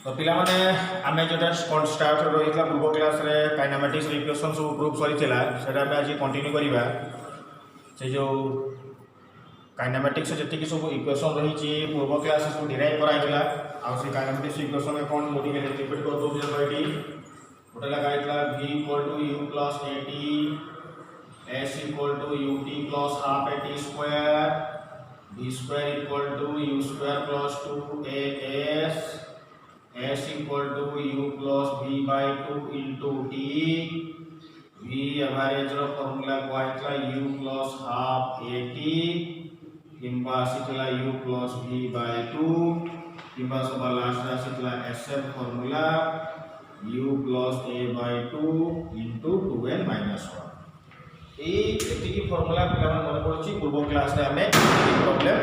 तो पिला माने आमे जोटा स्टार्ट रही पूर्व क्लास रे काइनेमेटिक्स इक्वेशन सब प्रूफ सरीला सेटा आमे आज कंटिन्यू करिबा से जो काइनेमेटिक्स जी सब इक्वेशन रही पूर्व क्लास सब डिराइव कराइला आ से काइनेमेटिक्स इक्वेशन में कौन मोटी रिपीट कर दो ये गोटे लगा v equal to u plus at s equal to ut plus half at square b square equal to u square plus 2as s equal to u plus v by 2 into t v average रो formula कहला u plus half at किंबा आसीला u plus v by 2 किंबा सब last आसीला sf formula u plus a by 2 into 2n minus 1 ये formula पिला मन पड़ुछि पूर्व क्लास रे हमें प्रॉब्लम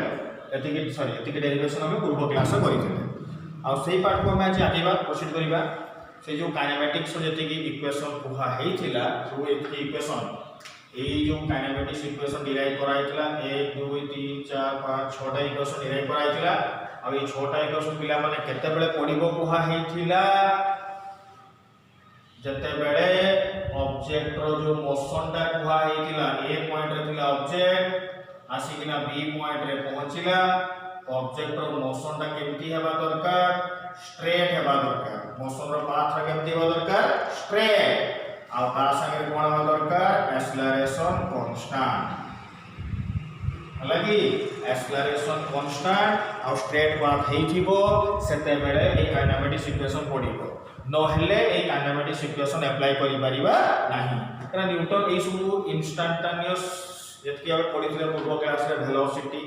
एतिकी डेरिवेशन हमें पूर्व क्लास रे करिथिले आ सेही पार्ट को हम आज आगे प्रोसीड करिबा से जो काइनेमेटिक्स जेतिकी इक्वेशन कुहा हेइथिला सब एतिकी इक्वेशन ए जो काइनेमेटिक्स इक्वेशन डिराइव कराइथिला 1 2 3 4 5 6 टा इक्वेशन डिराइव कराइथिला आ ए 6 टा इक्वेशन पिला माने केते बेले पडिबो कुहा हेइथिला जते बेले ऑब्जेक्ट रो जो मोशन टा कुहा हेइथिला ए पॉइंट रे थिला ऑब्जेक्ट आसीकिना बी पॉइंट रे पहुंचिला ऑब्जेक्ट रो मोशन टा केमती हेबा दरकार स्ट्रेट हेबा दरकार मोशन रो पाथ रा केमती हेबा दरकार स्ट्रेट आ ता संगे कोन हेबा दरकार एक्सेलरेशन कांस्टेंट हालांकि एक्सेलरेशन कांस्टेंट आ स्ट्रेट पाथ हेइथिबो सेते बेले ए काइनेमेटिक्स इक्वेशन पडिबो नहले ए काइनेमेटिक्स इक्वेशन अप्लाई करि परिबा नाही कारण न्यूटन ए सब इंस्टैंटेनियस जेतकी हम पढिथिले पूर्व क्लास रे वेलोसिटी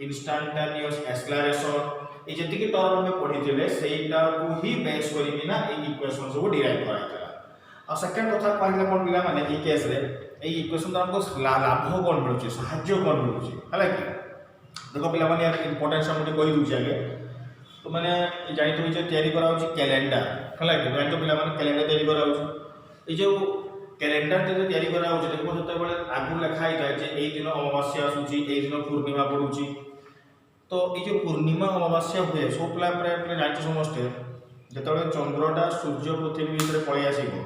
इंस्टैंटेनियस एक्सेलरेशन ए जेतकी टर्म में पढिथिले सेइटा को ही बेस करिना ना ए इक्वेशन सब डिराइव कराइतला आ सेकंड कथा कहला कोन पिला माने ए केस रे ए इक्वेशन हमको लाभ कोन मिलुची सहाय्य कोन मिलुची हला कि देखो पिला माने यार इंपोर्टेंस हम कहि दुची आगे तो मैंने जानी तो जे तैयारी करा होची कैलेंडर हला कि मैं तो पिला माने कैलेंडर तैयारी करा होची ए जो कैलेंडर जे तैयारी करा होची देखो जते बेले आगु लिखा ही जाय जे एई दिन अमावास्या आसुची एई दिन पूर्णिमा पडुची तो ए जो पूर्णिमा अमावास्या हुए सो पिला प्रे जानि समस्ते जतबे चंद्रटा सूर्य पृथ्वी भीतर पळि आसीबो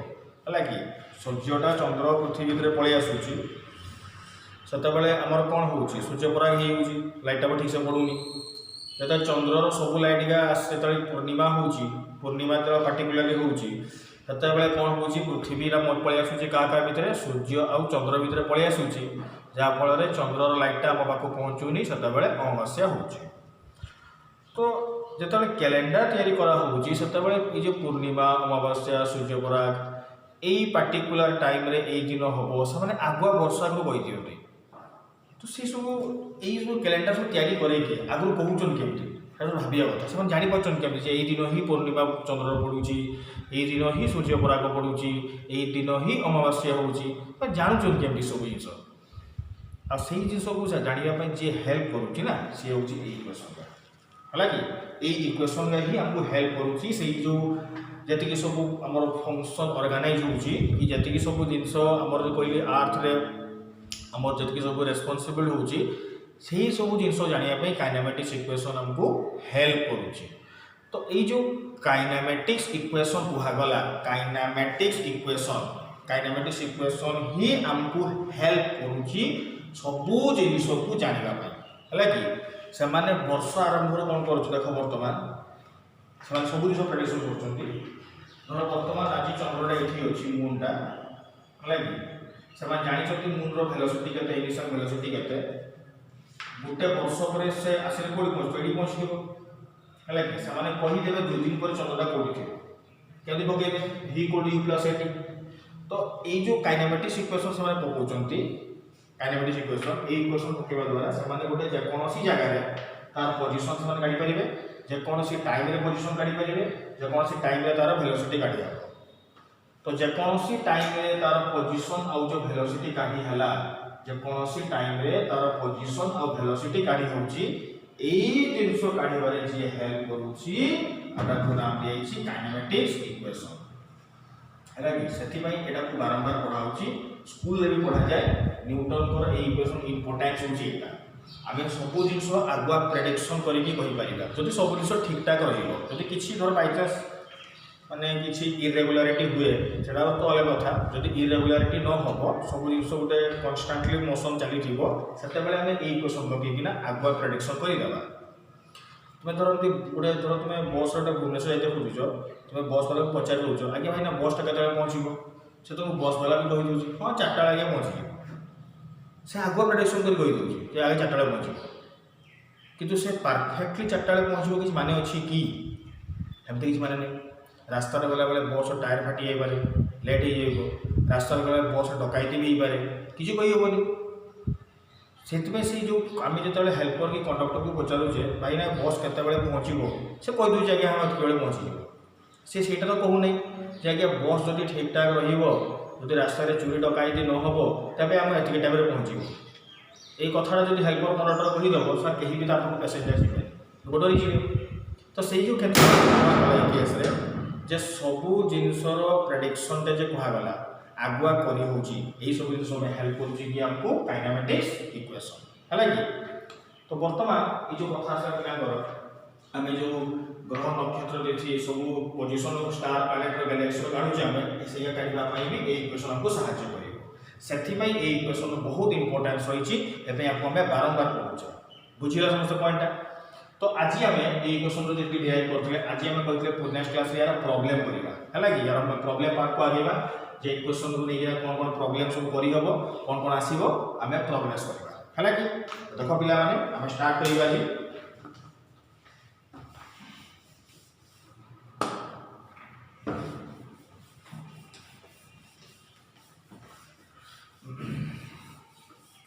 हला कि सूर्यटा चंद्र पृथ्वी भीतर पळि आसुची सेतबेले हमर कोन होउची सूर्य पराग हे होउची लाइट ठीक से पडुनी जब चंद्रर सब लाइट का आसे पूर्णिमा होउची पूर्णिमा तो पार्टिकुलरली होउची सेते बेले कोन होउची पृथ्वी रा पळि आसुची का भितर सूर्य आ चंद्र भितर पळि आसुची जा फल रे चंद्रर लाइटटा हम पाखो पहुंचुनी सेते बेले अमावास्या होउची तो जेते कैलेंडर तैयारी करा होउची सेते बेले ए जे पूर्णिमा अमावास्या सूर्य पराग एई पार्टिकुलर टाइम रे एई दिन होबो से माने आगुआ वर्षा को कहि दियो तो से सब यही सब कैलेंडर सब तैयारी करे कि आगु कहूचन केमती भाविया कथा से जानी पाचन केमती जे एई दिन ही पूर्णिमा चंद्र पडुची एई दिन ही सूर्य पराग पडुची एई दिन ही अमावास्या होउची पर जानुचन केमती सब जिंस आ सेही जिंस को जानिया पय जे हेल्प करूची ना से होउची एई इक्वेशन हला कि एई इक्वेशन गा ही हमको हेल्प करूची सेही जो जति सब हमर फंक्शन ऑर्गेनाइज होउची कि जति सब जिंस हमर कहली अर्थ रे हमर जतकी सब रेस्पोंसिबल होउची सेही सब जिंस जानिया पे काइनेमेटिक्स इक्वेशन हमको हेल्प करूची तो ए जो काइनेमेटिक्स इक्वेशन कुहा गला काइनेमेटिक्स इक्वेशन ही हमको हेल्प करूची सब जिंस को जानिबा पे हला कि से माने वर्ष आरंभ रो कोन करूछ देखो वर्तमान से माने सब जिंस प्रेडिक्शन करछंती धर वर्तमान आज चंद्रटा एठी अछि मूनटा हला कि से जानी मून रो वेलोसिटी केते इनिशियल वेलोसिटी केते गोटे वर्ष पर से आसिले कोडी पहुंचबो हला कि से माने कहि देबे 2 दिन पर चंद्रटा कोडी थे केमि बगेबे v कोडी u प्लस at तो ए जो काइनेमेटिक्स इक्वेशन से माने पकोचंती काइनेमेटिक्स इक्वेशन ए इक्वेशन पकेबा द्वारा से माने गोटे जे कोनोसी जगह रे तार पोजीशन से माने काढी परिबे जे कोनोसी टाइम रे पोजीशन काढी परिबे जे कोनोसी टाइम रे तार वेलोसिटी काढी हबो तो जेकोसी टाइम रे तार पोजीशन आउ जो वेलोसिटी काढी हला जेकोसी टाइम रे तार पोजीशन आउ वेलोसिटी काढी होउची एई जिंसो काढी बारे जे हेल्प करूची आटा को नाम दिया छी काइनेमेटिक्स इक्वेशन हला कि सेति पई एटा को बारंबार पढा होउची स्कूल रे भी पढा जाय न्यूटन को ए इक्वेशन इंपोर्टेंस होउची एटा आम सब जिन आगुआ प्रेडिक्शन करके जदि सब जिन ठीक ठाक रही किसी धर बाइचान्स माने किसी इरेगुलारिटी हुए से तो अलग कथा जदि इरेगुलारिटी न हम सब जिन गोटे कन्स्टांटली मोशन चली से आम ये क्वेश्चन लगे आगुआ प्रेडिक्शन करदेवा तुम्हें धर गोटे धर तुम बस भुवनेश्वर जाते खोजुच तुम्हें बस वाला को पचार दौच आगे भाई ना बसटा के पहुँचो से तुमको बस वाला भी कहीदे हाँ 4टा आगे पहुँच से आगुआ प्रेडिक्शन कर कहीदे आगे 4टा पहुँच कितु से परफेक्टली 4टा पहुँचो कि माने अच्छी कि एमती किसी माने नहीं रास्ता गला बेले बस टायर फाटी जापे लेट हो रास्ता गला बस डकैती भी होपे किसी कहीहबनी से जो आम जो हेल्पर कि कंडक्टर को पचारूचे भाई ना बस के पहुँचो से कहीदे आगे हम के पहुँची से तो कहूना जे आगे बस जब ठीक ठाक रही रास्ता चोरी डकैती न हम तेज आम एतिक टाइम पहुँचो ये कथा जो हेल्पर कंडक्टर कहीदेव सर कहीं भी आपको पैसेंजर जी डरी जी तो से जो केस जे सबू जिनसर प्रेडिक्शन जे कहगला आगुआ करी यही सब जिन हेल्प करमको काइनेमेटिक्स इक्वेशन है कि तो बर्तमान ये जो कथा पिलांर आम जो ग्रह नक्षत्र देखिए सब पोजिशन स्टार प्लैनेट गैलेक्सी काढ़ुचे आम से काढ़ापी भी ये इक्वेशन हमको साहाय्य कर ये इक्वेशन बहुत इंपोर्टेंस रही आपको आम बारंबार पढ़ुचे बुझिला समस्त पॉइंटा तो आज आम ये क्वेश्चन जो डिराइव करते आज आम कहते नेक्स्ट क्लास यार प्रॉब्लम करवा है यार प्रॉब्लम पार्ट को आगे जे क्वेश्चन को लेकर कौन कौन प्रॉब्लम सब करहब कौन कौन आसो आम प्रोग्रेस करवा है कि देख पिला माने आम स्टार्ट करवा जी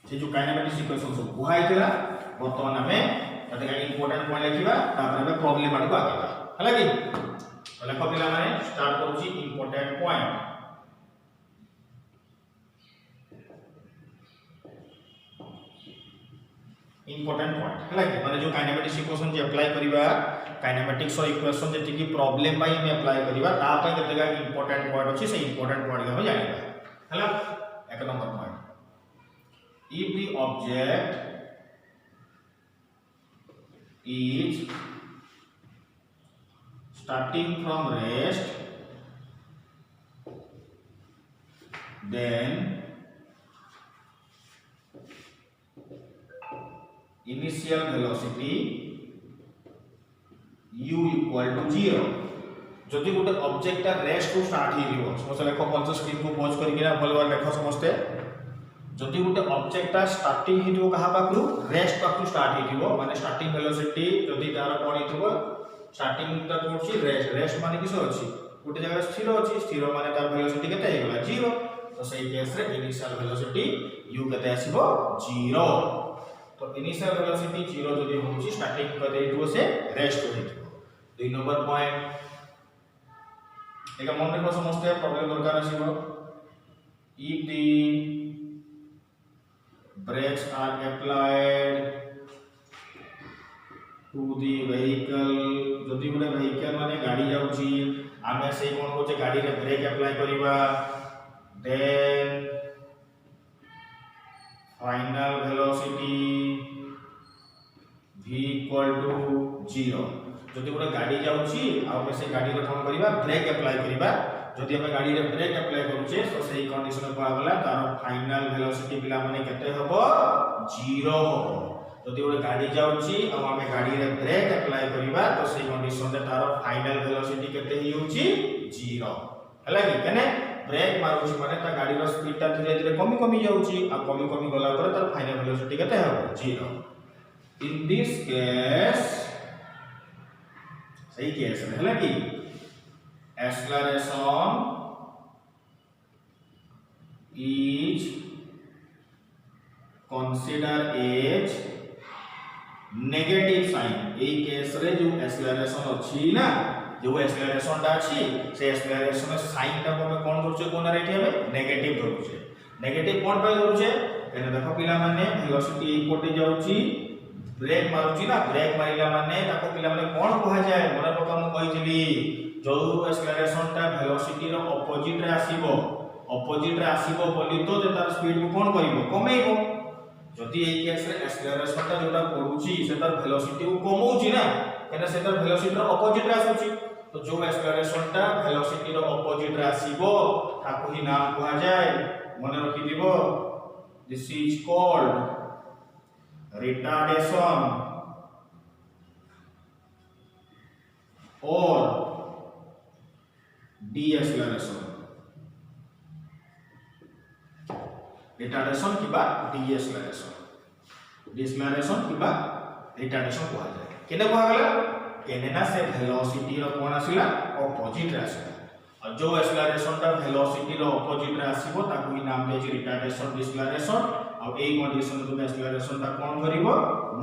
से जो काइनेमेटिक्स इक्वेशन सब बुहाई बर्तमान आम इंपोर्टेंट पॉइंट लिखा प्रॉब्लम आड़ को आगे है कि लेख पिला माने स्टार्ट करूची इंपोर्टेंट पॉइंट है कि माने जो काइनेमेटिक्स इक्वेशन जे अप्लाई करबा काइनेमेटिक्स इक्वेशन जे की प्रॉब्लम पाई हम अप्लाई करबा ता पई केतेगा इंपोर्टेंट पॉइंट अछि से इंपोर्टेंट पॉइंट हम जानिबा हला एक number point if the object is starting from rest then initial velocity u equal to 0 जदि गोटे ऑब्जेक्ट रेस्ट को स्टार्ट हो समस्त लेख पंच स्क्रीन को पॉज करके भल भाव लेख समस्ते जदि गोटे ऑब्जेक्ट स्टार्टिंग हो कहा पाखु रेस्ट पाखु स्टार्ट हो माने स्टार्टिंग वेलोसिटी जदि तार कोन हितबो स्टार्टिंग ता कोछि रेस्ट रेस्ट माने किस अछि गोटे जगह स्थिर माने तार वेलोसिटी केते हे गला 0 तो सही केस रे इनिशियल वेलोसिटी u केते आसीबो 0 तो इनिशियल वेलोसिटी 0 जदि होछि स्टार्टिंग केते हितबो से रेस्ट हो हितबो 2 नंबर पॉइंट एका मन रखो समस्त प्रॉब्लम दरकार आसीबो if the brakes are applied to the vehicle जदि गोटे vehicle माने गाड़ी जाउची आमे से कोन कोचे गाड़ी रे ब्रेक अप्लाई करिवा then final velocity v equal to 0 जदि गोटे गाड़ी जाउची आमे से गाड़ी रे कोन करिवा ब्रेक अप्लाई करिवा जदि हम गाड़ी रे ब्रेक अप्लाई करूचे तो सही कंडीशन को आगला तार फाइनल वेलोसिटी पिला माने केते हबो 0 हबो जदि गोटे गाड़ी जाउची आ हम गाड़ी रे ब्रेक अप्लाई करिवा तो सही कंडीशन रे तार फाइनल वेलोसिटी केते हिउची 0 हला कि कने ब्रेक मारुची माने ता गाड़ी रो स्पीड ता धीरे धीरे कमी कमी जाउची आ कमी कमी गला पर तार फाइनल वेलोसिटी केते हबो 0 इन दिस केस सही केस हला कि acceleration is considered as negative sign A case रे जो acceleration अछि ना जो acceleration ता अछि से acceleration साइन ता हम कोन करूचे कोन राइट हबे नेगेटिव धरुचे नेगेटिव कोन पे धरुचे एने देखो पिला माने वेलोसिटी ए कोटे जाउची ब्रेक मारुची ना ब्रेक मारिला माने ताको पिला माने कोन कहा जाय मोर पका मु कहितली जो एक्सेलरेशन ता वेलोसिटी रो ऑपोजिट रे आसीबो बोली तो जे तार स्पीड को कोन करिवो कमेइबो जदि एई केस रे एक्सेलरेशन ता जोटा पडुची सेटार वेलोसिटी को कमौची ना केना सेटार वेलोसिटी रो अपोजिट रे आसुची तो जो एक्सेलरेशन टा वेलोसिटी रो अपोजिट रे आसीबो ताको ही नाम कहा जाय मने रखि दिबो दिस इज कॉल्ड रिटार्डेशन और deceleration retardation किबा deceleration deceleration किबा retardation कहा जाय केने कहा गला केने ना से वेलोसिटी रो कोन आसिला अपोजिट रे आसिला और जो एक्सेलरेशन ता वेलोसिटी रो अपोजिट रे आसीबो ताकू ही नाम दे रिटार्डेशन डिसेलरेशन और एई कंडीशन तुम एक्सेलरेशन ता कोन करिवो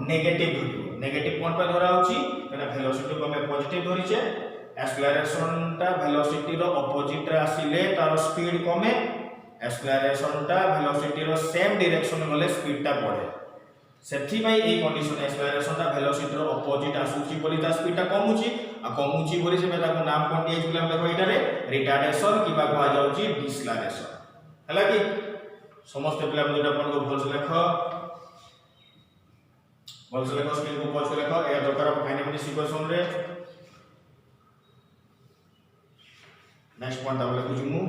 नेगेटिव कोन पे धरा होची एना वेलोसिटी को हम पॉजिटिव धरिचे एक्सेलरेशन ता वेलोसिटी रो अपोजिट रे आसीले तार स्पीड कमे एक्सेलरेशन ता वेलोसिटी रो सेम डायरेक्शन गले स्पीड ता बढ़े सेठी भाई ए कंडीशन एक्सेलरेशन ता वेलोसिटी रो अपोजिट आसुची बोली ता स्पीड ता कमुची आ कमुची बोली से मेता को नाम कोन दिए जुला देखो एटा रे रिटार्डेशन किबा कहा जाउची डिसेलरेशन हला कि समस्त पिला जोटा अपन को भल से लेखो स्क्रीन को पॉज कर लेखो ए दरकार काइनेमेटिक्स इक्वेशन रे नेक्स्ट पॉइंट आप लिखु जुमु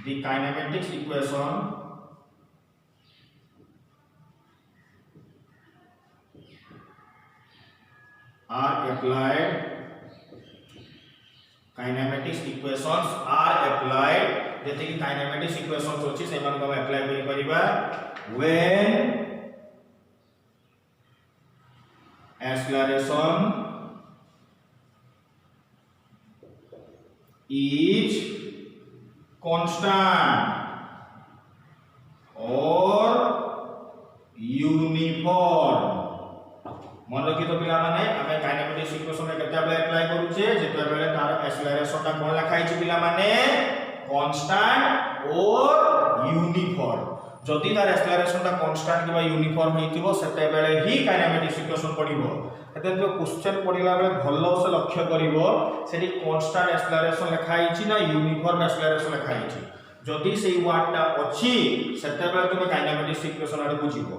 the kinematics equation are applied kinematics equations are applied जैसे कि kinematics equations होची से मन को अप्लाई करि परिबा when acceleration is constant और यूनिफॉर्म मन रखि तो पिला माने हमें काइनेमेटिक्स इक्वेशन में केते अप्लाई करूचे जेते बेले तार एक्सेलरेशन ता कोन लिखाई छि पिला माने कांस्टेंट और यूनिफॉर्म जदि तार एक्सेलरेशन ता कांस्टेंट किबा यूनिफॉर्म हेतिबो सेते बेले ही काइनेमेटिक्स इक्वेशन पडिबो एते जो क्वेश्चन पडिला बेले भलो से लक्ष्य करिवो सेठी कांस्टेंट एक्सेलरेशन लिखाई छि ना यूनिफॉर्म एक्सेलरेशन लिखाई छि जदि सेई वर्ड ता अछि सेते बेले तुम काइनेमेटिक्स इक्वेशन आडे बुझिबो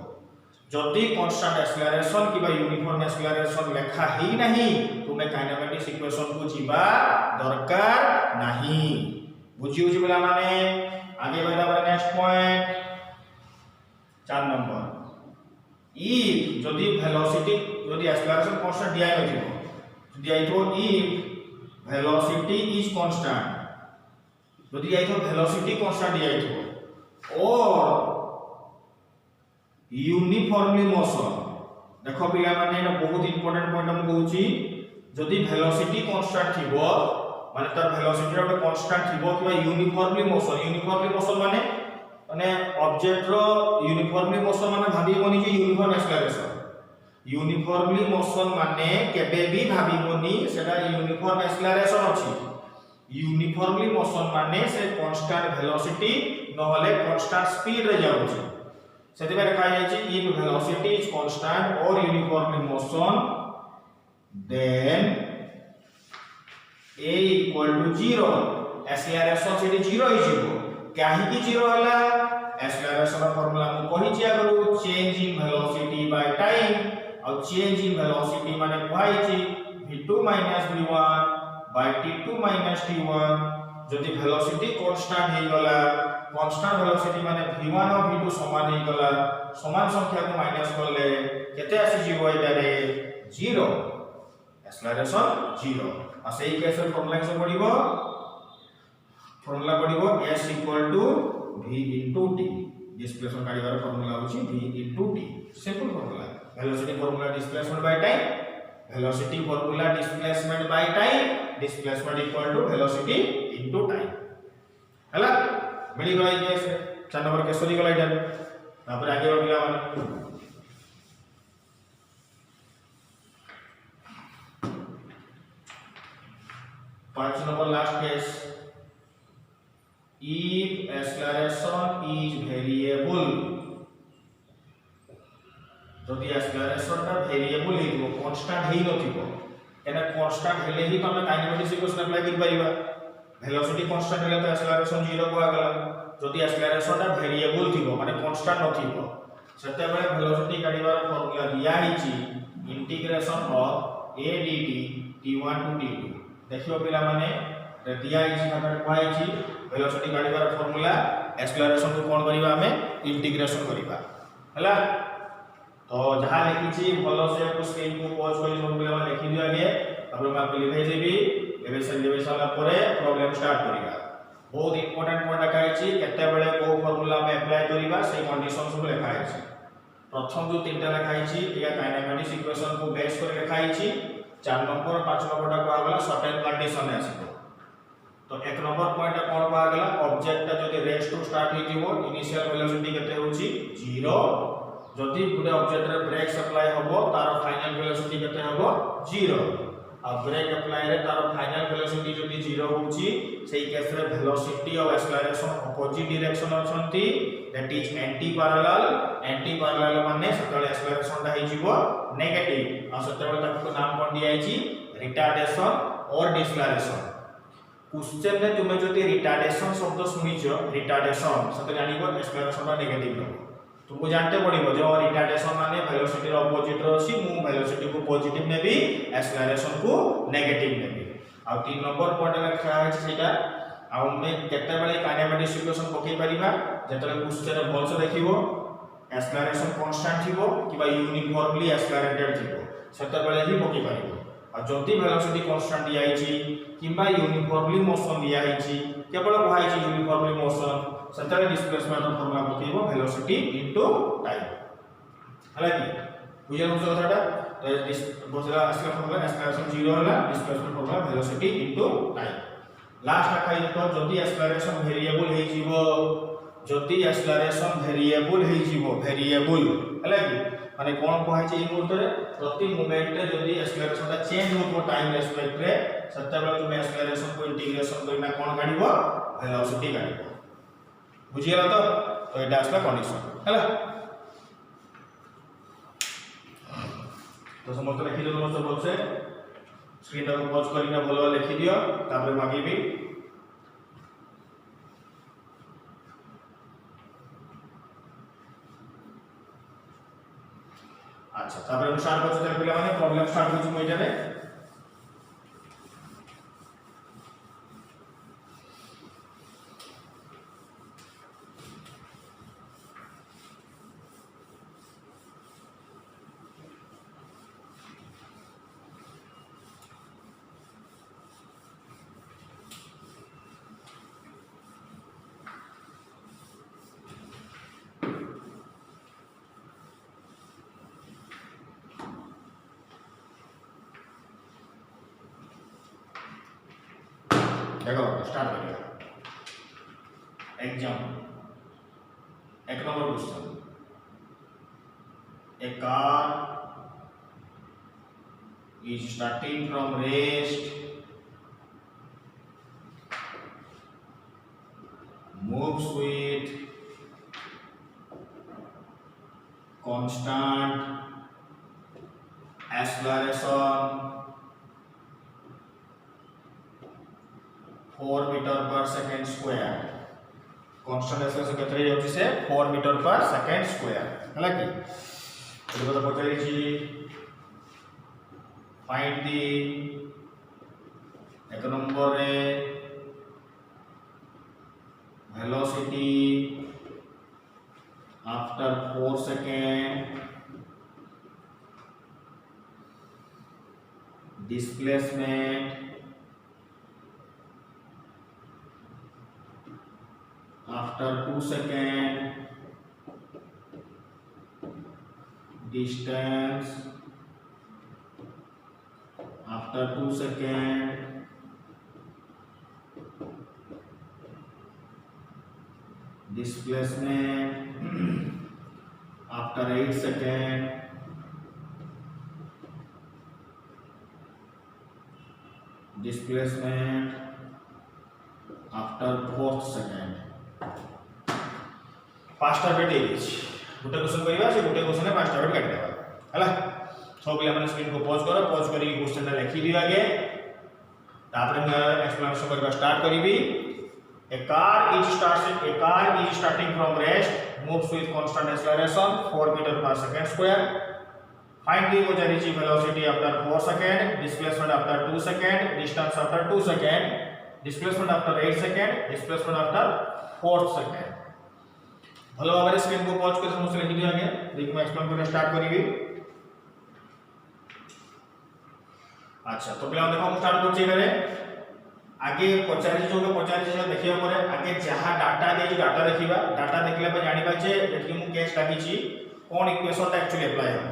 जदि कांस्टेंट एक्सेलरेशन किबा यूनिफॉर्म एक्सेलरेशन लिखा ही नहीं तुमे काइनेमेटिक्स इक्वेशन को जिबा दरकार नहीं बुझियो जी बोला माने आगे बढ़ा नेक्स्ट पॉइंट 4 नंबर if जदि वेलोसिटी जदि एक्सेलरेशन कांस्टेंट दिया होइतो दिया तो if velocity is constant जदि दिया तो वेलोसिटी कांस्टेंट दिया होइतो और यूनिफॉर्मली मोशन देखो पिला माने एटा बहुत इंपोर्टेंट पॉइंट हम कहूची जदि वेलोसिटी कांस्टेंट थिबो माने तार वेलोसिटी रो कांस्टेंट थिबो किबा यूनिफॉर्मली मोशन माने ऑब्जेक्ट रो यूनिफॉर्मली मोशन माने भाबीबोनी जे यूनिफॉर्म यूनिफॉर्मली मोशन माने केबे भी भाबीबोनी सेटा यूनिफॉर्म एक्सेलरेशन अछि यूनिफॉर्मली मोशन माने से कांस्टेंट वेलोसिटी न होले कांस्टेंट स्पीड रे जाउछि सेते बेले लिखा जाय छि इफ वेलोसिटी इज कांस्टेंट और uniformly motion then a equal to 0 acceleration से 0 ही जीवो काहे की 0 हला एक्सेलरेशन का फार्मूला हम कहि छी अगर change in velocity by time और चेंज इन वेलोसिटी माने y छी v2 v1 by t2 t1 जदि वेलोसिटी कांस्टेंट हे गला कांस्टेंट वेलोसिटी माने v1 और v2 समान हे गला समान संख्या को माइनस करले केते आसी जीवो एटा रे 0 एक्सेलरेशन 0 आ सेही केस रे फार्मूला से पडिबो s equal to v into t displacement काढिबार फार्मूला होची v into t simple formula velocity formula displacement by time velocity formula displacement by time displacement equal to velocity into time हला मिली गला case 4 number case सरी गला इधर तापर आगे बढ़िला माने 5 number last case if acceleration is variable जदि एक्सेलरेशन ता वेरिएबल हेइबो कांस्टेंट हेइ नथिबो एना कांस्टेंट हेले ही तमे काइनेमेटिक्स इक्वेशन अप्लाई करि परिबा वेलोसिटी कांस्टेंट हेले तो एक्सेलरेशन 0 को आगला जदि एक्सेलरेशन टा वेरिएबल थिबो माने कांस्टेंट नथिबो सेते बेले वेलोसिटी काढिबार फार्मूला दिया हिची integration of a dt t1 to t2 देखियो पिला माने दिया हिची खातर कोइ हिची वेलोसिटी काढिबार फार्मूला एक्सेलरेशन को कोन करिबा हमें इंटीग्रेशन करिबा हला तो जहां लिखिची भलो से को स्क्रीन को पॉज करी सब पिला लिखि दिया आगे तापर मैं आपको लिखाई देबी लेवे साला परे प्रॉब्लम स्टार्ट करिबा बहुत इंपोर्टेंट पॉइंट लिखा हिची केते बेले को फार्मूला में अप्लाई करिबा से कंडीशन सब लिखा हिची प्रथम जो तीनटा लिखा हिची या काइनेमेटिक्स इक्वेशन को बेस कर लिखा हिची 4 नंबर 5 नंबर टा को सर्टेन कंडीशन आसीबो तो एक नंबर पॉइंट कोन पा गला ऑब्जेक्ट जदी रेस्ट टू स्टार्ट ही जीवो इनिशियल वेलोसिटी केते होची 0 जदी गुडे ऑब्जेक्ट रे ब्रेक अप्लाई होबो तार फाइनल वेलोसिटी केते होबो 0 आ ब्रेक अप्लाई रे तार फाइनल वेलोसिटी जदी 0 होची सेही केस रे वेलोसिटी और एक्सेलरेशन अपोजिट डायरेक्शन अछंती दैट इज एंटी पैरेलल माने सतले एक्सेलरेशन ता ही जीवो नेगेटिव आ सतले ताको नाम कोन दिया हिची रिटार्डेशन और डिस्लेरेशन क्वेश्चन में तुमे जति रिटार्डेशन शब्द सुनिछो रिटार्डेशन सते जानिबो एक्सेलरेशन ता नेगेटिव नो तुमको जानते पड़िबो जो रिटार्डेशन माने वेलोसिटी रो अपोजिट रो छी मु वेलोसिटी को पॉजिटिव नेबी एक्सेलरेशन को नेगेटिव नेबी आ 3 नंबर पॉइंट लिखा है सेटा आ मैं केते बेले काइनेमेटिक्स इक्वेशन पकई परिबा जेतले क्वेश्चन भल से देखिबो एक्सेलरेशन कांस्टेंट थिबो किबा यूनिफॉर्मली एक्सेलरेटेड थिबो सेते बेले ही पकई परिबो आ जति वेलोसिटी कांस्टेंट दिया हिची किबा यूनिफॉर्मली मोशन दिया हिची केवल कहा हिची यूनिफॉर्मली मोशन सेते डिस्प्लेसमेंट फार्मूला पकईबो वेलोसिटी इनटू टाइम हला की बुझल हो कथाटा तो दिस बोझला असला फार्मूला एक्सेलरेशन 0 होला displacement formula velocity into time last खाई देखो जदी एक्सेलरेशन वेरिएबल हे जीवो जदी एक्सेलरेशन वेरिएबल हे जीवो वेरिएबल हला की माने कोन कहै छै ई मुहूर्त रे प्रति मोमेंट रे जदी एक्सेलरेशन ता चेंज होतो टाइम रेस्पेक्ट रे सत्ता बेला तुम एक्सेलरेशन को इंटीग्रेशन करना कोन काढिबो वेलोसिटी काढिबो बुझियला तो एटा असला कंडीशन हला तो समस्त लिखि दो समस्त बोल से स्क्रीन को पॉज करिना भलो लिखि दियो तापर मागीबी अच्छा तापर हम स्टार्ट करते हैं पिला माने प्रॉब्लम स्टार्ट करछु मैं एटारे देखो स्टार्ट करिए एग्जाम एक number question a car is starting from rest moves with constant acceleration 4 metre per second square constant acceleration केतरे जाउची से 4 मीटर पर सेकंड स्क्वायर हला की तो बता पचाई छी फाइंड दी एक नंबर रे velocity after 4 second displacement after 2 seconds distance after 2 seconds displacement after 8 seconds displacement after 4th second पांचटा बेट as गोटे क्वेश्चन करिवा से गोटे क्वेश्चन में पांचटा बेट काट देबा हला सब पिला माने स्क्रीन को पॉज करो पॉज करी क्वेश्चन ता लिखि दियो आगे तापर मैं एक्सप्लेनेशन करबा start करिवि A car is starting from rest, moves with constant acceleration 4 meter per second square. Find the velocity after 4 seconds, displacement after 2 seconds, distance after 2 seconds, displacement after 8 seconds, displacement after 4 seconds. भलो भाव screen को pause कर समझ लिखि दिया गया देखिए मैं एक्सप्लेन करना स्टार्ट करिवि अच्छा तो पहले देखो हम स्टार्ट करछि करे आगे पचारि जो देखिया परे आगे जहां डाटा दे डाटा देखिबा डाटा देखले पे जानि पाछे एठी मु केस लागी छी कोन इक्वेशन ता एक्चुअली अप्लाई हो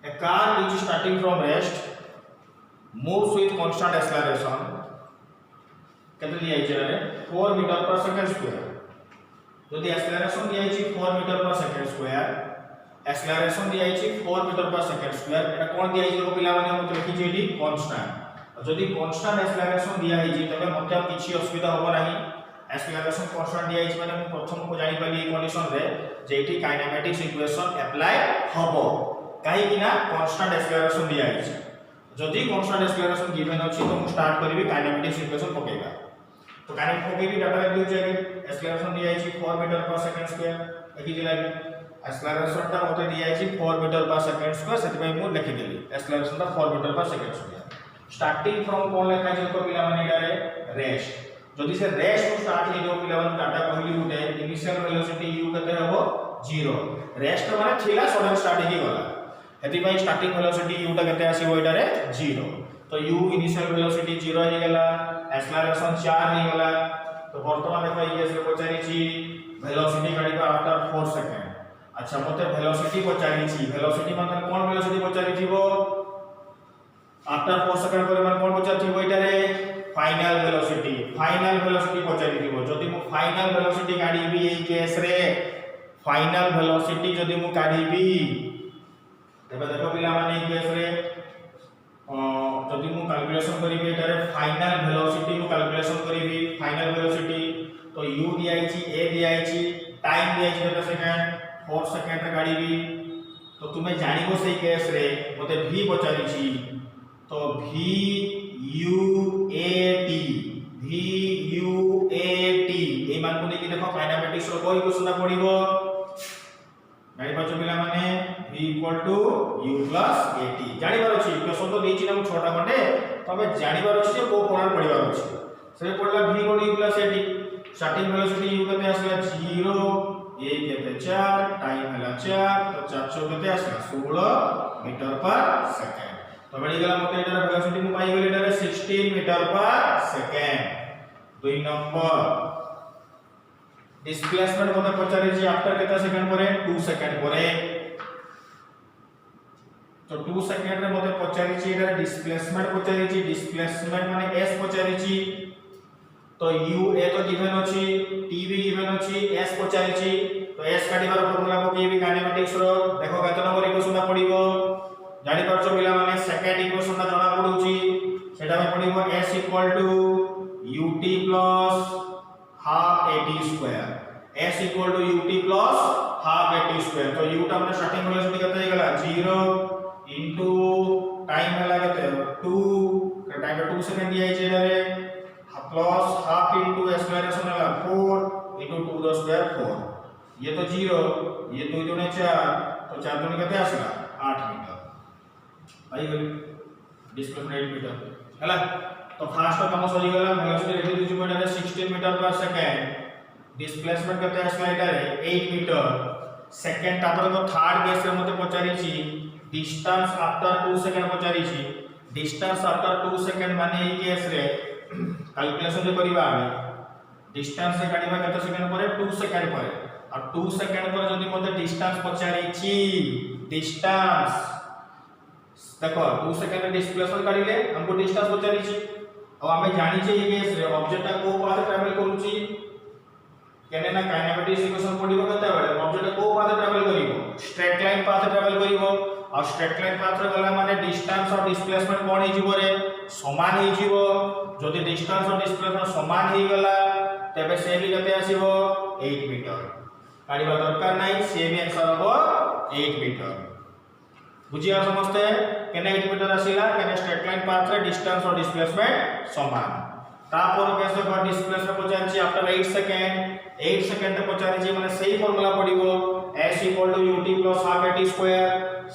A car is starting from rest, moves with constant acceleration. कितने दिया है 4 मीटर पर सेकंड स्क्वायर यदि एक्सेलरेशन दिया है 4 metre per second square acceleration दिया है 4 मीटर पर सेकंड स्क्वायर एटा कोन दिया है जो पिला माने हम लिखि जे एटी कांस्टेंट यदि कांस्टेंट एक्सेलरेशन दिया है तबे मते किछि असुविधा होबो नाही एक्सेलरेशन कांस्टेंट दिया है माने हम प्रथम को जानि पाली ए कंडीशन रे जे एटी काइनेमेटिक्स इक्वेशन अप्लाई होबो काहे कि ना कांस्टेंट एक्सेलरेशन दिया है जदि कांस्टेंट एक्सेलरेशन गिवन अछि तो हम स्टार्ट करबी काइनेमेटिक्स इक्वेशन पकेबा तो काइनेमेटिक्स पकेबी डाटा लिख दिउ जे एक्सेलरेशन दिया है 4 मीटर पर सेकंड स्क्वायर एकी दिला एक्सेलरेशन ता मते दिया है 4 मीटर पर सेकंड स्क्वायर सेति पय मु लिखि देली एक्सेलरेशन ता 4 metre per second square starting from कोन लेखा जे को पिला माने डारे रेस्ट जदि से रेस्ट को स्टार्ट हे जो पिला माने डाटा कहली गुटे इनिशियल वेलोसिटी u कते हबो 0 रेस्ट माने थिला सडन स्टार्ट हे गला हेति पय स्टार्टिंग वेलोसिटी u ता कते आसीबो एटारे 0 तो u इनिशियल वेलोसिटी 0 हे गला एक्सेलरेशन 4 हे गला तो वर्तमान देखो ये से पचारि छी वेलोसिटी काढिबा आफ्टर 4 सेकंड अच्छा मते वेलोसिटी पचारि छी वेलोसिटी मतलब कोन वेलोसिटी पचारि थीबो आफ्टर 4 सेकंड पर मन कोन पचारि थीबो एटारे फाइनल वेलोसिटी पचारि थीबो जदि मु फाइनल वेलोसिटी काढिबी ए केस रे फाइनल वेलोसिटी जदि मु काढिबी तबे देखो पिला माने ई केस रे जदि मु कैलकुलेशन करिबी एटारे फाइनल वेलोसिटी मु कैलकुलेशन करिबी फाइनल वेलोसिटी तो u दिया आइछि a दिया आइछि टाइम दिया आइछि केते सेकंड 4 सेकंड रे गाडीबी तो तुमे जानिबो सेई केस रे मते v पचारि छी तो v u a t ए मान को देखि देखो काइनेमेटिक्स रो कोई क्वेश्चन पडिबो जानि पाछो पिला माने v u a t जानि बार अछि क्वेश्चन तो देछि ना 6टा खंडे तबे जानि बार अछि जे को फॉर्मूला पडिबार अछि से पडला v u a t starting velocity u कते आसला 0 a केते 4 टाइम हला 4 तो 400 कते आसला 16 मीटर पर सेकंड तो बडी गला मते एटार वेलोसिटी मु पाई गेली एटारे 16 metre per second 2 number displacement मते पचारि जे आफ्टर केता सेकंड परे 2 सेकंड परे तो 2 सेकंड रे मते पचारि जे एटार डिस्प्लेसमेंट पचारि जे डिस्प्लेसमेंट माने s पचारि जे तो u a तो गिवन अछि t भी गिवन अछि s पचारि जे तो s काढिबार फार्मूला को के भी काइनेमेटिक्स रो देखो केते नंबर इक्वेशन पडिबो जानि परछो पिला माने सेकंड इक्वेशन ना जणा पडुची सेटा में पडिबो s ut plus half at square s ut plus half at square तो u टा हमने स्टार्टिंग वेलोसिटी केते हे गला 0 into टाइम हला केते 2 टाइम 2 सेकंड दिया है रे प्लस हाफ into एक्सेलरेशन हला 4 into 2 the square 4 ये तो 0 ये 2 दुने 4 तो 4 दुने केते आसला 8 मीटर आई गली डिस्प्लेसमेंट 8 मीटर हला तो फास्ट काम सही गला वेलोसिटी रेडी दिजि पडा 16 मीटर पर सेकंड डिस्प्लेसमेंट केते आसला एटारे 8 मीटर सेकंड तापर तो थर्ड केस रे मते पचारि छी डिस्टेंस आफ्टर 2 सेकंड पचारि छी डिस्टेंस आफ्टर 2 सेकंड माने ई केस रे कैलकुलेशन जे करिबा डिस्टेंस से काढिबा केते सेकंड परे 2 सेकंड परे और 2 सेकंड पर जदि मते डिस्टेंस पचारि छी डिस्टेंस देखो 2 सेकंड डिस्प्लेसमेंट काढिले हमको डिस्टेंस पचारि छी अब हमें जानि छी ई केस रे ऑब्जेक्ट को पाथ ट्रैवल करूची केने ना काइनेमेटिक्स इक्वेशन पडिबो केते बेले ऑब्जेक्ट को पाथ ट्रैवल करिवो स्ट्रेट लाइन पाथ ट्रैवल करिवो और स्ट्रेट लाइन पाथ रे गला माने डिस्टेंस और डिस्प्लेसमेंट कोन हे जिवो रे समान हे जिवो जदि डिस्टेंस और डिस्प्लेसमेंट समान हे गला तबे से भी केते आसीबो 8 मीटर काढिबा दरकार नै से भी आंसर होबो 8 मीटर बुझिया समझते केने 8 मीटर आसीला केने स्ट्रेट लाइन पाथ रे डिस्टेंस और डिस्प्लेसमेंट समान तापर केस देखो डिस्प्लेसमेंट पचारछि आफ्टर 8 सेकंड 8 सेकंड रे पचारछि माने सही फार्मूला पडिबो s = ut + half at square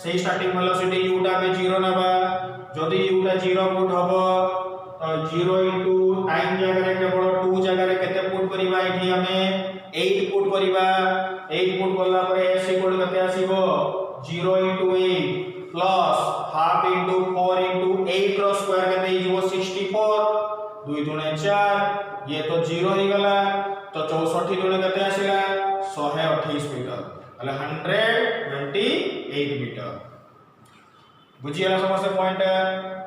सही स्टार्टिंग वेलोसिटी u टा पे 0 नबा जदी u टा 0 पुट हबो तो 0 * टाइम जगह रे केवल 2 जगह रे केते पुट करिबा एठी हमें 8 पुट करिबा 8 पुट करला परे s = केते आसीबो 0 * 8 प्लस हाफ * 4 * 8 रो स्क्वायर केते हिजो 64 2 * 4 ये तो 0 ही गला तो 64 * केते आसीला 128 मीटर એટલે 128 मीटर बुझियला समस्त पॉइंट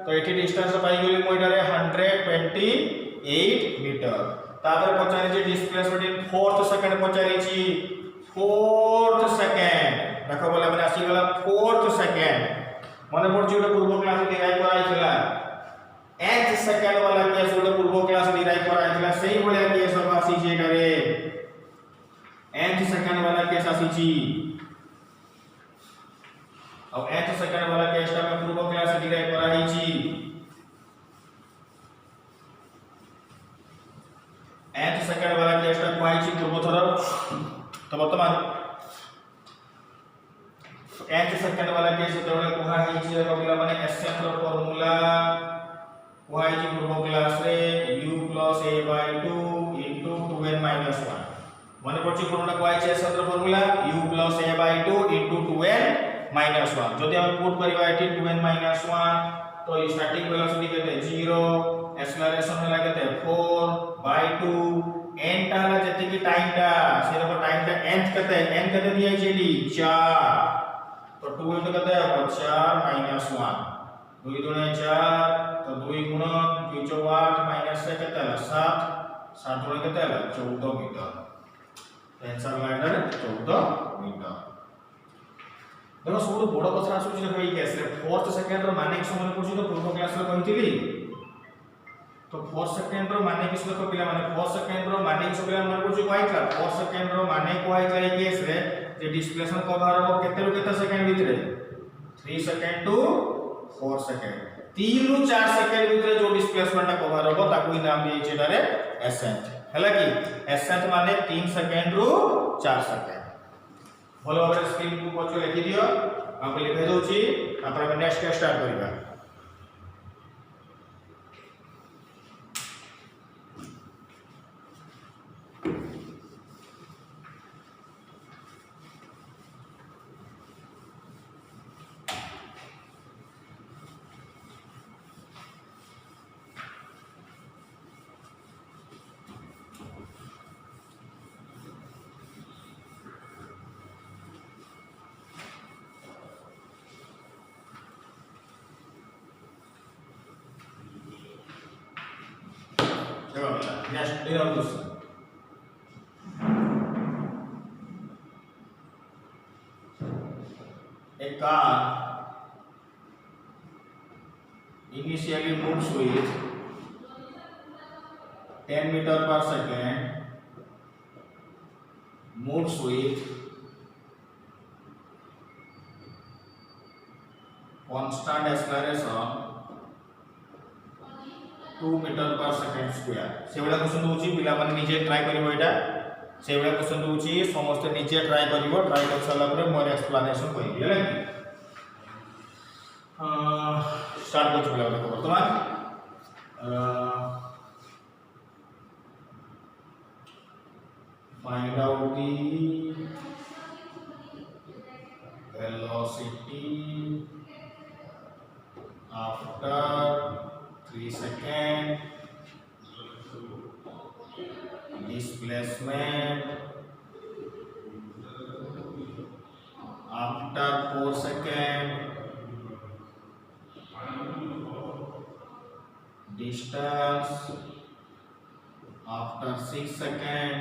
तो एठी डिस्टेंस पाई गेली मोइटारे 128 मीटर तापर पचारि जे डिस्प्लेसमेंट इन 4th सेकंड पचारि छी 4th सेकंड देखो बोले माने आसी गला 4th सेकंड माने पड़छि ओटा पूर्व क्लास डिराइव कराइथिला nth सेकंड वाला केस ओटा पूर्व क्लास डिराइव कराइथिला सही भलिया केस सब आसी जे एटारे nth सेकंड वाला केस आसी छी अब nth सेकंड वाला केस ता में पूर्व क्लास डिराइव कराई छी nth सेकंड वाला केस ता कोई छी पूर्व थर तो वर्तमान nth सेकंड वाला केस तोले कोहा ही छी रबिला माने Sn रो फार्मूला कोहा ही पूर्व क्लास रे u + a/2 * 2n - 1 माने पड़छि कोनटा कोहा छी Sn रो फार्मूला u + a/2 * 2n - 1 जदि हम पुट करबा एठी 2n - 1 तो स्टार्टिंग वेलोसिटी केते 0 एक्सेलरेशन होला केते 4/2 n टा ला जति की टाइम टा से देखो टाइम टा n केते दिया जेडी 4 तो 2 * केते 4 - 1 2 * 4 तो 2 * 2 = 8 - 1 केते 7 7 * केते 14 मीटर आंसर लाइनर 14 मीटर देखो सब बड़ कथा आसु जे भाई केस रे 4th सेकंड रो माने समान पड़छि तो पूर्व क्लास रे कहितली तो 4th सेकंड रो माने किस देखो पिला माने 4th सेकंड रो माने किस पिला माने पड़छि कहैतला 4th सेकंड रो माने कहैतला ए केस रे जे डिस्प्लेसमेंट कवर हो केते रो केते सेकंड भितरे 3 सेकंड टू 4 सेकंड 3 रु 4 सेकंड भितरे जो डिस्प्लेसमेंट कवर हो ताकू ही नाम दिए छेटारे एसेंट हैला कि एसेंट माने 3 सेकंड रु 4 सेकंड भलो भाबरे स्क्रीन को पछ लिखि दियो हम लिखै दोछि तापर हम नेक्स्ट के स्टार्ट करिबा Next, a car initially moves with 10 meter per second, moves with constant acceleration 2 metre per second square सेवडा question दोछि पिला माने नीचे ट्राई करिवो एटा सेवडा क्वेश्चन दोछि समस्त नीचे ट्राई करिवो ट्राई कर साला परे मोर एक्सप्लेनेशन करिवो हैला कि स्टार्ट कर पिला देखो वर्तमान find out the velocity after 3 second displacement after 4 second distance after 6 second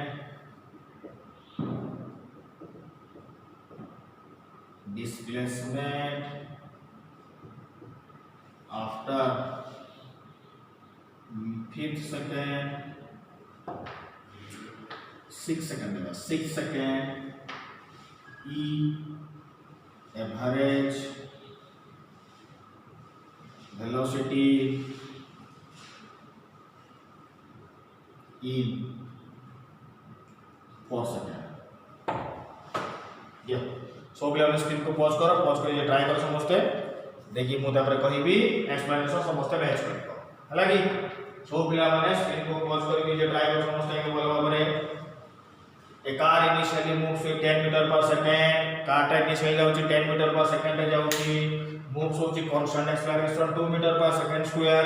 displacement after 5th second 6 second 6 second E average velocity in 4 second. दियो सब पिला स्क्रीन को पॉज कर ये ट्राई कर समस्ते देखि मु तापर कहिबी एक्सप्लेनेशन समस्ते मैच करबो हला कि सब पिला माने स्क्रीन को पॉज कर ये ट्राई कर समस्ते के बोल भाबरे a car initially moves with 10 metre per second car टा इनिशियली जाउची 10 मीटर पर सेकंड रे जाउची मूव्स होची constant acceleration 2 metre per second square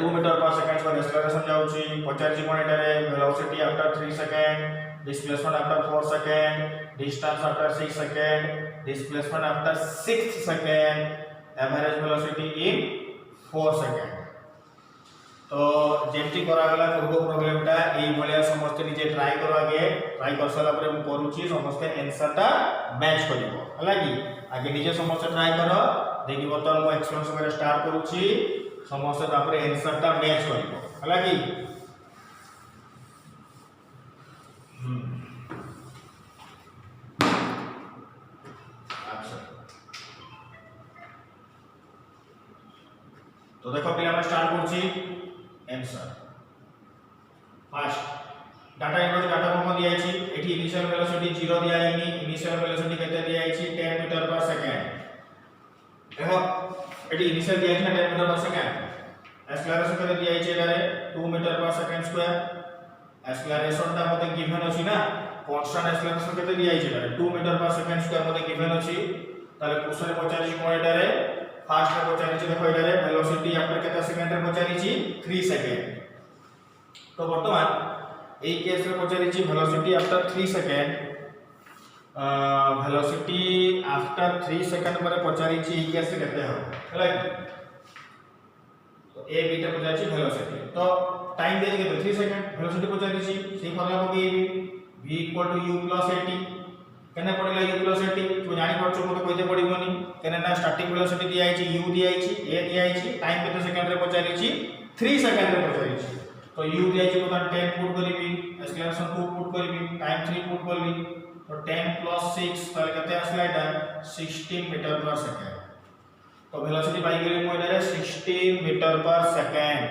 2 metre per second पर एक्सेलरेशन जाउची पचारची कोन एटारे velocity after 3 second displacement after 4 second distance after 6 second displacement after 6 second average velocity in 4 second तो जेमती करा गला पूर्व प्रॉब्लम टा एई भलिया समस्त निजे ट्राई करो आगे ट्राई कर साला परे मु करूची समस्त आंसर टा मैच करिवो हला कि आगे निजे समस्त ट्राई करो देखि बर्तमान मु एक्सप्लेनेशन करे स्टार्ट करूची समस्त तापरे आंसर टा मैच करिवो हला कि तो देखो पहले हम स्टार्ट करछि answer first data input data को दिया अछि एठी इनिशियल वेलोसिटी 0 दिया आइनी इनिशियल वेलोसिटी केते दिया अछि 10 मीटर पर सेकंड देखो एठी इनिशियल दिया अछि 10 मीटर पर सेकंड एक्सेलरेशन केते दिया अछि एटारे 2 metre per second square acceleration ता मते गिवन अछि ना कांस्टेंट एक्सेलरेशन केते दिया अछि एटारे 2 मीटर पर सेकंड स्क्वायर मते गिवन अछि ताले क्वेश्चन पचारि कोन एटारे फास्ट में पचारिछि देखो एटारे वेलोसिटी आफ्टर केता सेकंड रे पचारिछि 3 सेकंड तो वर्तमान एई केस रे पचारिछि velocity after 3 second velocity after 3 second पर पचारिछि एई केस रे केते हो हला तो ए बीटा पचारिछि वेलोसिटी तो टाइम देछि केते 3 सेकंड वेलोसिटी पचारिछि सेही फॉर्मूला पकेइबी v u + at केने पड़िला u + at तो जानि परछो मते कहिते पड़िबोनी केने ना स्टार्टिंग वेलोसिटी दिया आइछि u दिया आइछि a दिया आइछि टाइम केते सेकंड रे पचारिछि 3 सेकंड रे पचारिछि तो u दिया आइछि तो 10 पुट करिबी एक्सेलरेशन 2 पुट करिबी टाइम 3 पुट करबी तो 10 + 6 ताले केते आसला एटा 16 मीटर पर सेकंड तो वेलोसिटी पाई गेली मो एटारे 16 मीटर पर सेकंड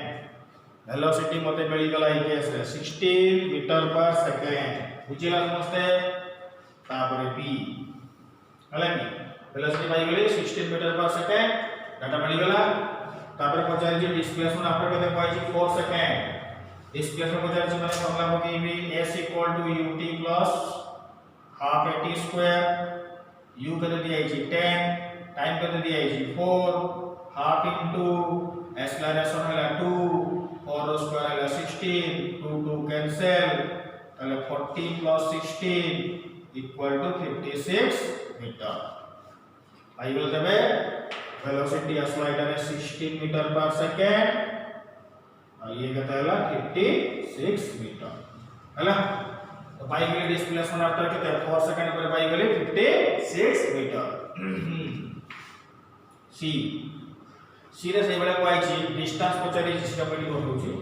वेलोसिटी मते मिली गला ई केस रे 16 मीटर पर सेकंड बुझिला समझते तापरे p हला कि वेलोसिटी पाई गेली 16 मीटर पर सेकंड डाटा मिली गला तापरे पचारि जे डिस्प्लेसमेंट आफ्टर केते पाइछि 4 सेकंड डिस्प्लेसमेंट पचारि माने फॉर्मूला पकेइबी s = ut + half at square u केते दियाइछि 10 टाइम केते दियाइछि 4 हाफ इनटू एक्सेलरेशन हला 2 4 स्क्वायर हला 16 2 2 कैंसिल ताले 40 + 16 equal to 56 मीटर आई बोल देबे वेलोसिटी असला एटारे 16 मीटर पर सेकंड और ये कहता है 56 मीटर हैला तो पाई गेले डिस्प्लेसमेंट आफ्टर केते 4 सेकंड पर पाई गेले 56 मीटर सी रे से बेला कोआइछि डिस्टेंस पचारि सिस्टम पडी कहउछि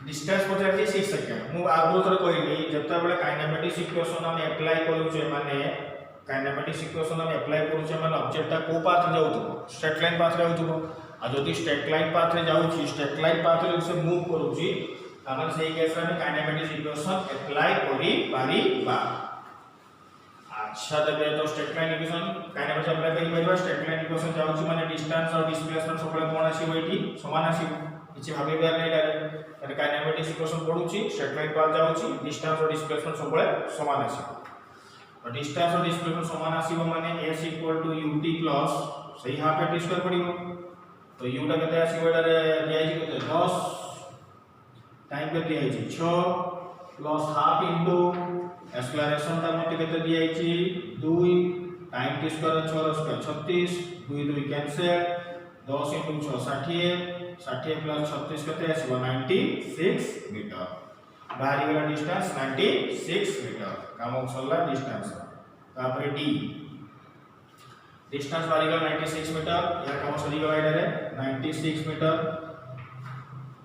डिस्टेंस पचारि 6 सेकंड मु आगु थोर कहली जत्ता बेले काइनेमेटिक्स इक्वेशन हम अप्लाई करूछे माने काइनेमेटिक्स इक्वेशन हम अप्लाई करूछे माने ऑब्जेक्ट ता को पाथ जाउथबो स्ट्रेट लाइन पाथ रे जाउथबो आ जदि स्ट्रेट लाइन पाथ रे जाउछि स्ट्रेट लाइन पाथ रे से मूव करूछि तामन सेही केस रे काइनेमेटिक्स इक्वेशन अप्लाई करि पारिबा अच्छा तबे तो straight line equation kinematics apply करि पारिबा स्ट्रेट लाइन इक्वेशन जाउछि माने डिस्टेंस और डिस्प्लेसमेंट सबले कोन आसी होइठी समान आसी किछि भाबिबार नै डायरेक्ट तने काइनेमेटिक्स इक्वेशन पढुछि स्ट्रेट लाइन पाथ जाउछि डिस्टेंस और डिस्प्लेसमेंट सबले समान आसी और डिस्टेंस और डिस्प्लेसमेंट समान आसीबो माने s = ut प्लस सही हाफ at स्क्वायर पडिबो तो u टा केते आसीबो एटारे दियाइछि केते 10 टाइम केते दियाइछि 6 प्लस हाफ इनटू एक्सेलरेशन ता मते केते दियाइछि 2 time t square 6 square 36 2 2 cancel 10 * 6 60 60 plus 36 केते आसीबो 96 मीटर बाहरी वाला डिस्टेंस 96 मीटर काम सरला डिस्टेंस तापरे d डिस्टेंस बाहरी वाला 96 मीटर या काम सरी गला एटारे 96 मीटर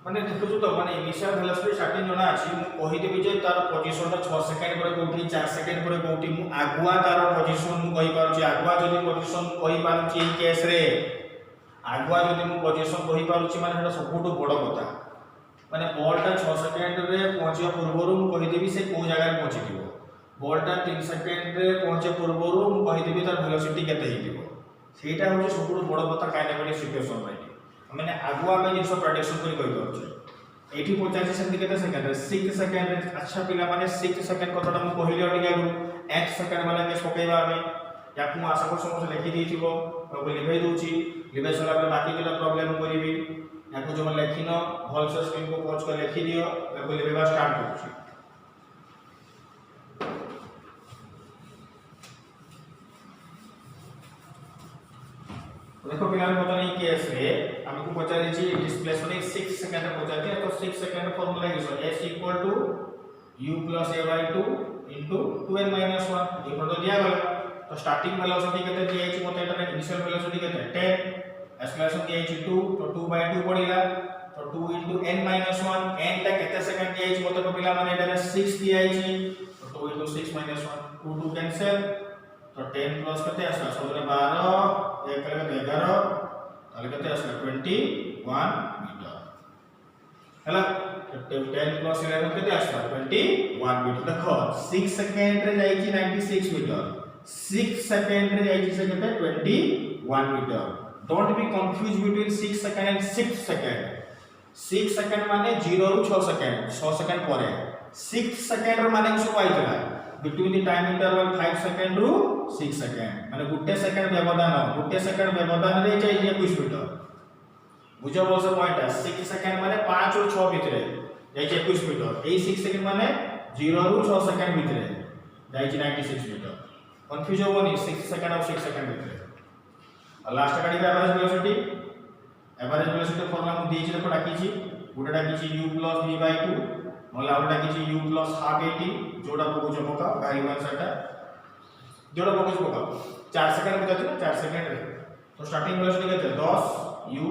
माने देखु तो माने इनिशियल वेलोसिटी स्टार्टिंग जणा अछि मु कहि देबी जे तार पोजीशन ता 6 सेकंड पर कोठी 4 सेकंड पर कोठी मु आगुआ तार पोजीशन मु कहि पारछि आगुआ जदी पोजीशन कहि पारछि ए केस रे आगुआ जदि मु पोजीशन कहि पारुछि माने हेटा सबुटो बड़ कथा माने बॉलटा 6 सेकेंड रे पहुंचिया पूर्वरु मु कहि देबी से को जगह रे पहुंची दिबो बॉलटा 3 सेकेंड रे पहुंचे पूर्वरु मु कहि देबी तार वेलोसिटी केते हि दिबो सेटा होछि सबुटो बड़ कथा काइनेमेटिक सिचुएशन माने माने आगुआ में जिंस प्रेडिक्शन करि कहि पारुछि एठी पहुंचाछि सेंति केते सेकेंड रे 6 सेकेंड रे अच्छा पिला माने 6 सेकेंड कथाटा मु कहिली अटिके आगु 8 सेकेंड माने के पकेबा हमें याकु मु आशा कर समस्त लिखि देइथिबो तो लिखै दोछि लिखै सला पर बाकी जेला प्रॉब्लम करिवि याकु जो लिखिन भल से स्क्रीन को पॉज कर लिखि दियो याकु लिखबा स्टार्ट करूछि देखो पिला बता नहीं केस रे हमको पचारे छी डिस्प्लेसमेंट 6 सेकंड पचाते हैं तो 6 सेकंड फार्मूला यूज हो s u + a/2 * 2n - 1 ये तो दिया गला तो स्टार्टिंग वेलोसिटी केते दिया छि मते एटा इनिशियल वेलोसिटी केते 10 एक्सेलरेशन दिया छि 2 तो 2/2 पड़िला तो 2 * n - 1 n ता केते सेकंड दिया छि मते पिला माने एटा 6 दिया छि तो 2 * 6 - 1 2 2 कैंसिल तो 10 प्लस केते आसला 12 1 केते 11 ताले केते आसला 21 मीटर हला 10 प्लस 11 केते आसला 21 मीटर देखो 6 सेकंड रे जाई छि 96 मीटर 6 सेकंड रे जाई छि से केते 21 metre don't be confuse between 6 second and 6 second 6 second माने 0 रु 6 सेकंड 6 सेकंड परे 6 सेकंड माने किछु आइतला between the time interval 5 second रु 6 सेकंड माने गुटे सेकंड व्यवधान रे जाई 21 मीटर बुझो बोस पॉइंट है 6 सेकंड माने 5 और 6 भितरे जाई 21 मीटर ए 6 सेकंड माने 0 रु 6 सेकंड भितरे जाई 96 मीटर कंफ्यूज होबनी 6 सेकंड और 6 सेकंड भितरे और लास्ट काडी एवरेज वेलोसिटी फॉर्मूला मु देछि देखो डाकी छी गुडा डाकी छी u + v/2 मोला और डाकी छी u + हाफ at जोडा पको जमका गाड़ी वन सेटा जोडा पको पका 4 सेकंड में जाते ना 4 सेकंड रे तो स्टार्टिंग वेलोसिटी केते 10 u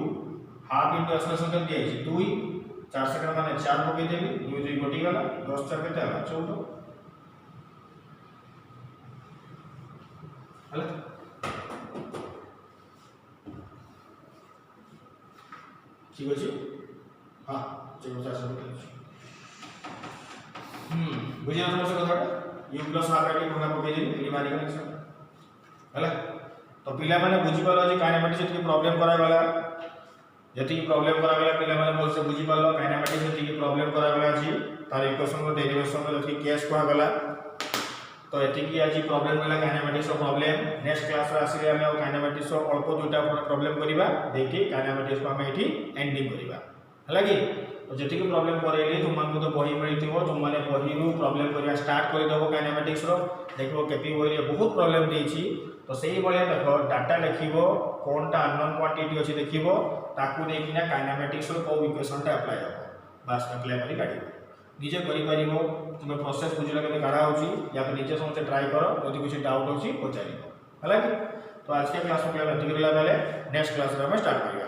हाफ इनटू एक्सेलरेशन कर दिया छी 2 4 सेकंड माने 4 पके देबी 2 2 कटि गला 10 4 केते हला 14 हला ठीक अछि हां चलो 4 सेकंड बुझिया समस्या कथाटा u + हाफ at कोना पके देबी एली मारी गला हला तो पिला माने बुझि पालो जे काइनेमेटिक्स के प्रॉब्लम करा गला जति प्रॉब्लम करा गला पिला माने बोल से बुझि पालो काइनेमेटिक्स के प्रॉब्लम करा गला छी तार इक्वेशन को डेरिवेशन में जति केस को गला तो एति की आज प्रॉब्लम वाला काइनेमेटिक्स रो प्रॉब्लम नेक्स्ट क्लास रे आसी हम काइनेमेटिक्स रो अल्प दुटा प्रॉब्लम करिबा देखि काइनेमेटिक्स को हम एठी एंडिंग करिबा हला कि तो जति की प्रॉब्लम करेली तुम मन को तो बही मिलथिबो तुम माने बही रो प्रॉब्लम करिया स्टार्ट करि देबो काइनेमेटिक्स रो देखो केपी बही रे बहुत प्रॉब्लम देछि तो सेही बलिया देखो डाटा लिखिबो कोनटा अननोन क्वांटिटी अछि देखिबो ताकू देखिना काइनेमेटिक्स रो को इक्वेशन टा अप्लाई हो बस अप्लाई करि काढिबो निजे करि परिबो तुमे प्रोसेस बुझला के काढा होछि या तो निजे समझे ट्राई करो यदि कुछ डाउट होछि पचारिबो हला कि तो आज के क्लास में एतिक रहला बेले नेक्स्ट क्लास रे हम स्टार्ट करिया।